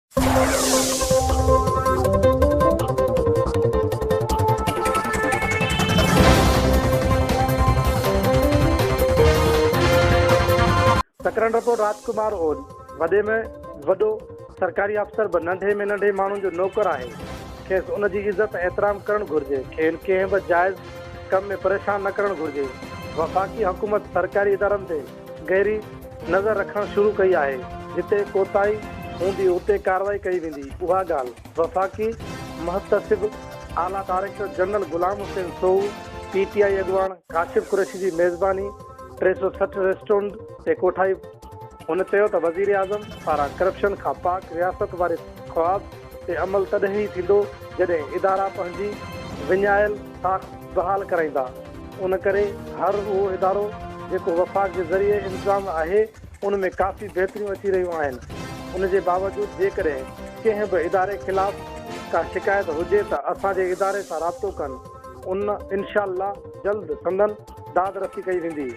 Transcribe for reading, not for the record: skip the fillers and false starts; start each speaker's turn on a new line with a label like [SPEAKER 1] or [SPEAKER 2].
[SPEAKER 1] सक़रंड report राजकुमार ओन वॾे में वॾो सरकारी अफ़सर बि नंढे में नंढे माण्हुनि जो नौकर आहे। खेसि उन जी इज़त एतिराम करणु घुरिजे। खेनि कंहिं बि जाइज़ कम में परेशान न करणु घुरिजे। वफ़ाक़ी हुकूमत सरकारी इदारनि ते गहरी नज़र रखणु शुरू कई आहे। जिते कोताही हूंदी उते कार्रवाई कई वेंदी। उहा ॻाल्हि वफ़ाक़ी मुहतसिब आला director general Ghulam Hussain सोहू PTI अॻुवाण Kashif Qureshi जी मेज़बानी 360 रेस्टोरेंट ते कोठाई। हुन चयो त वज़ीर आज़म पारां करप्शन खां पाक रियासत वारे ख़्वाब ते अमल तॾहिं ई थींदो जॾहिं इदारा पंहिंजी विञायल साख बहाल कराईंदा। उन करे हर उहो इदारो जेको वफ़ाक़ जे ज़रिए इंतज़ाम आहे उन में काफ़ी बहितरियूं अची रहियूं आहिनि। उन जे बावजूदि जेकॾहिं कंहिं बि इदारे ख़िलाफ़ का शिकायत हुजे त असांजे इदारे सां राब्तो कनि। उन इनशा अल्लाह जल्द संदन दाद रसी कई वेंदी।